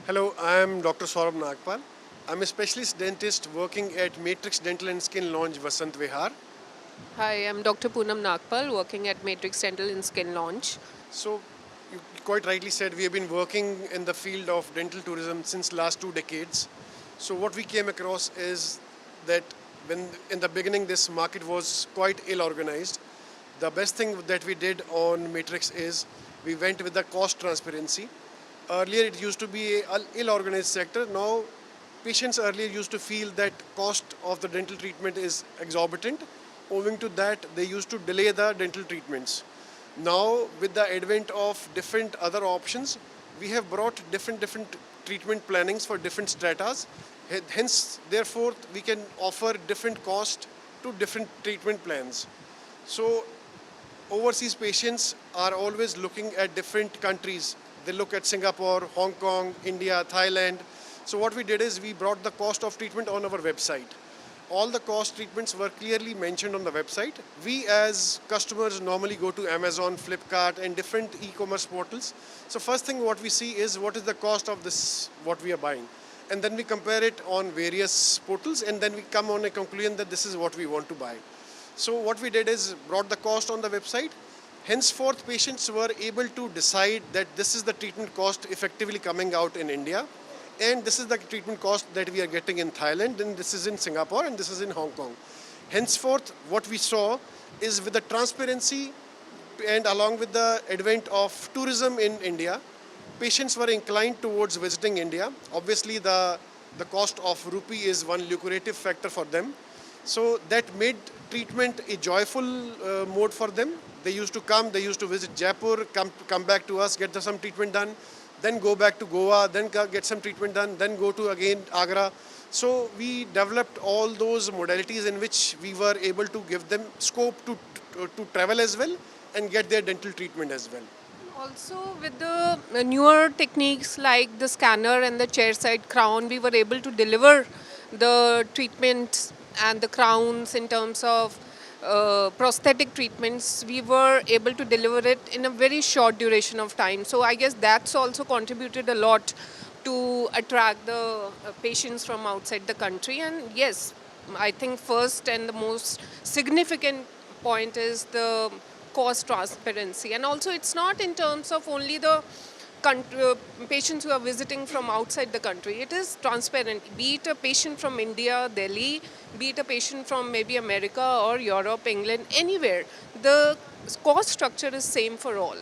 Hello, I am Dr. Saurabh Nagpal. I'm a specialist dentist working at Matrix Dental and Skin Lounge, Vasant Vihar. Hi, I'm Dr. Poonam Nagpal, working at Matrix Dental and Skin Launch. So, you quite rightly said we have been working in the field of dental tourism since last 2 decades. So, what we came across is that when in the beginning this market was quite ill organized, the best thing that we did on Matrix is we went with the cost transparency. Earlier, it used to be an ill-organized sector. Now, patients earlier used to feel that cost of the dental treatment is exorbitant. Owing to that, they used to delay the dental treatments. Now, with the advent of different other options, we have brought different treatment plannings for different stratas. Hence, therefore, we can offer different cost to different treatment plans. So overseas patients are always looking at different countries. They look at Singapore, Hong Kong, India, Thailand. So what we did is we brought the cost of treatment on our website. All the cost treatments were clearly mentioned on the website. We as customers normally go to Amazon, Flipkart and different e-commerce portals. So first thing what we see is what is the cost of this, what we are buying. And then we compare it on various portals and then we come on a conclusion that this is what we want to buy. So what we did is brought the cost on the website. Henceforth, patients were able to decide that this is the treatment cost effectively coming out in India, and this is the treatment cost that we are getting in Thailand, and this is in Singapore, and this is in Hong Kong. Henceforth, what we saw is with the transparency and along with the advent of tourism in India, patients were inclined towards visiting India. Obviously, the cost of rupee is one lucrative factor for them. So that made treatment a joyful mode for them. They used to come, they used to visit Jaipur, come back to us, get some treatment done, then go back to Goa, then get some treatment done, then go to again Agra. So we developed all those modalities in which we were able to give them scope to travel as well and get their dental treatment as well. Also, with the newer techniques like the scanner and the chairside crown, we were able to deliver the treatments and the crowns in terms of prosthetic treatments. We were able to deliver it in a very short duration of time. So I guess that's also contributed a lot to attract the patients from outside the country. And yes, I think first and the most significant point is the cost transparency. And also, it's not in terms of only the patients who are visiting from outside the country. It is transparent. Be it a patient from India, Delhi, be it a patient from maybe America or Europe, England, anywhere, the cost structure is same for all.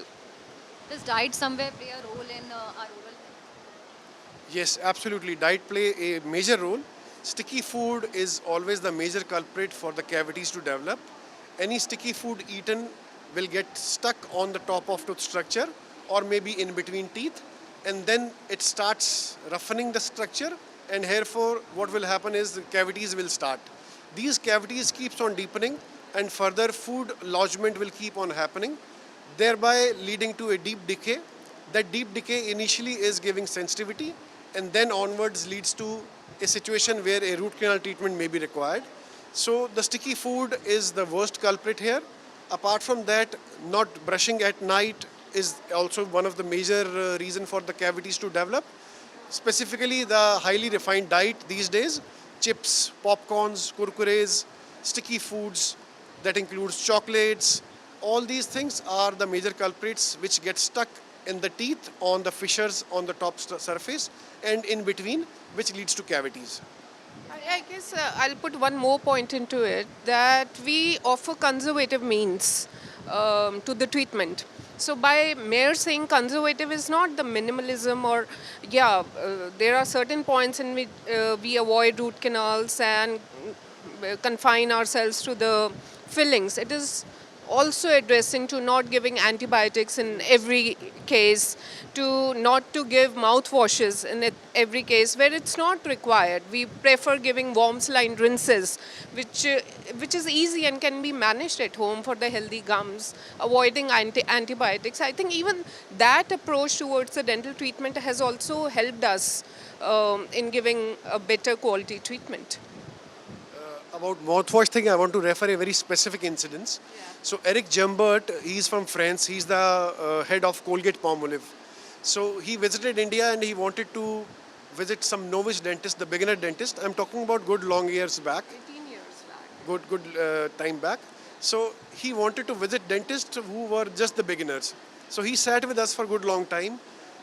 Does diet somewhere play a role in our oral health? Yes, absolutely. Diet play a major role. Sticky food is always the major culprit for the cavities to develop. Any sticky food eaten will get stuck on the top of tooth structure or maybe in between teeth, and then it starts roughening the structure, and therefore what will happen is the cavities will start. These cavities keeps on deepening and further food lodgement will keep on happening, thereby leading to a deep decay. That deep decay initially is giving sensitivity and then onwards leads to a situation where a root canal treatment may be required. So the sticky food is the worst culprit here. Apart from that, not brushing at night is also one of the major reason for the cavities to develop. Specifically, the highly refined diet these days, chips, popcorns, kurkures, sticky foods, that includes chocolates. All these things are the major culprits which get stuck in the teeth, on the fissures on the top surface, and in between, which leads to cavities. I guess I'll put one more point into it, that we offer conservative means to the treatment. So by mere saying conservative is not the minimalism, or there are certain points in which we avoid root canals and confine ourselves to the fillings. It is also addressing to not giving antibiotics in every case, to not to give mouthwashes in every case where it's not required. We prefer giving warm saline rinses, which is easy and can be managed at home for the healthy gums, avoiding antibiotics. I think even that approach towards the dental treatment has also helped us in giving a better quality treatment. About mouthwash thing, I want to refer a very specific incident. So Eric Jambert, he's from France. He's the head of Colgate Palmolive. So he visited India and he wanted to visit some novice dentist, the beginner dentist. I'm talking about good long years back, 18 years back. good time back. So he wanted to visit dentists who were just the beginners. So he sat with us for a good long time,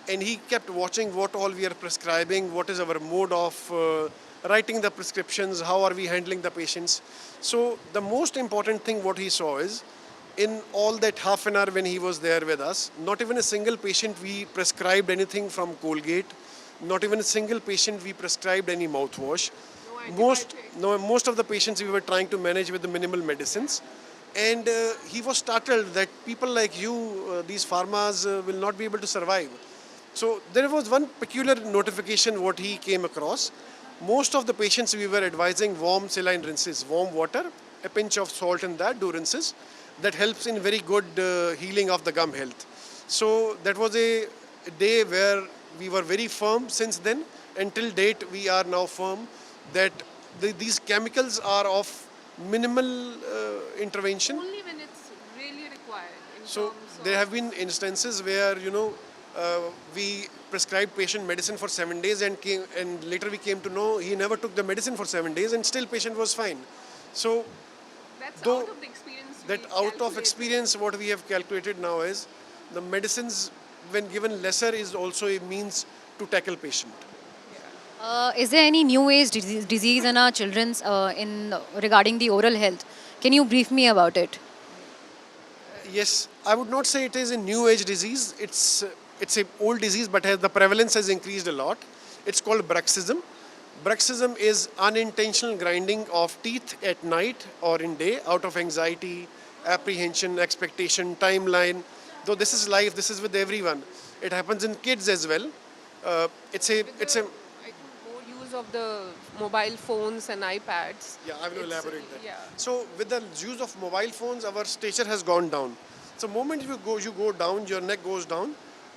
and he kept watching what all we are prescribing, what is our mode of writing the prescriptions, how are we handling the patients. So the most important thing what he saw is, in all that half an hour when he was there with us, not even a single patient we prescribed anything from Colgate, not even a single patient we prescribed any mouthwash. Most, no, most of the patients we were trying to manage with the minimal medicines. And he was startled that people like you, these pharmas, will not be able to survive. So there was one peculiar notification what he came across. Most of the patients we were advising warm saline rinses, warm water, a pinch of salt in that, do rinses. That helps in very good healing of the gum health. So that was a day where we were very firm since then. Until date, we are now firm that these chemicals are of minimal intervention. Only when it's really required. So there have been instances where we prescribed patient medicine for 7 days and later we came to know he never took the medicine for 7 days and still patient was fine. So That's though out of the experience. that out of experience what we have calculated now is the medicines when given lesser is also a means to tackle patient. Is there any new age disease in our children's in regarding the oral health? Can you brief me about it? Yes, I would not say it is a new age disease. It's a old disease, but the prevalence has increased a lot. It's called bruxism. Bruxism is unintentional grinding of teeth at night or in day out of anxiety, apprehension, expectation, timeline. Though this is life, this is with everyone. It happens in kids as well. It's a I think more use of the mobile phones and iPads. Yeah, I will It's, elaborate that. yeah. So with the use of mobile phones, our stature has gone down. So moment you go down, your neck goes down,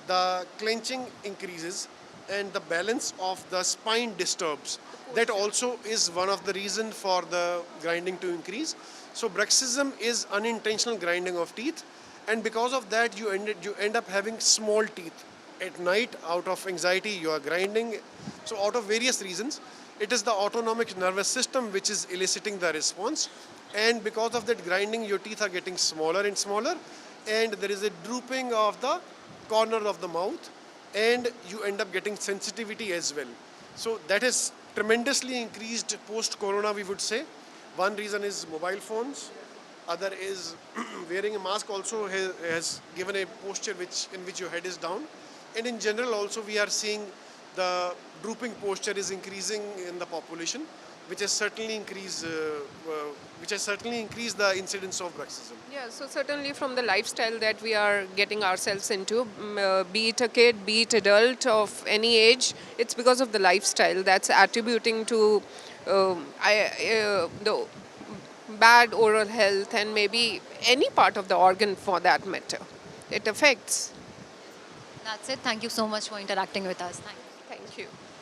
the clenching increases, and the balance of the spine disturbs. That also is one of the reasons for the grinding to increase. So bruxism is unintentional grinding of teeth, and because of that, you end up having small teeth. At night, out of anxiety, you are grinding. So out of various reasons, it is the autonomic nervous system which is eliciting the response. And because of that grinding, your teeth are getting smaller and smaller. And there is a drooping of the corner of the mouth. And you end up getting sensitivity as well. So that has tremendously increased post-corona, we would say. One reason is mobile phones. Other is wearing a mask also has given a posture in which your head is down. And in general also we are seeing the drooping posture is increasing in the population, which has certainly increased the incidence of bruxism. Yeah, so certainly from the lifestyle that we are getting ourselves into, be it a kid, be it adult of any age, it's because of the lifestyle that's attributing to the bad oral health and maybe any part of the organ for that matter. It affects. That's it. Thank you so much for interacting with us. Thank you. Thank you.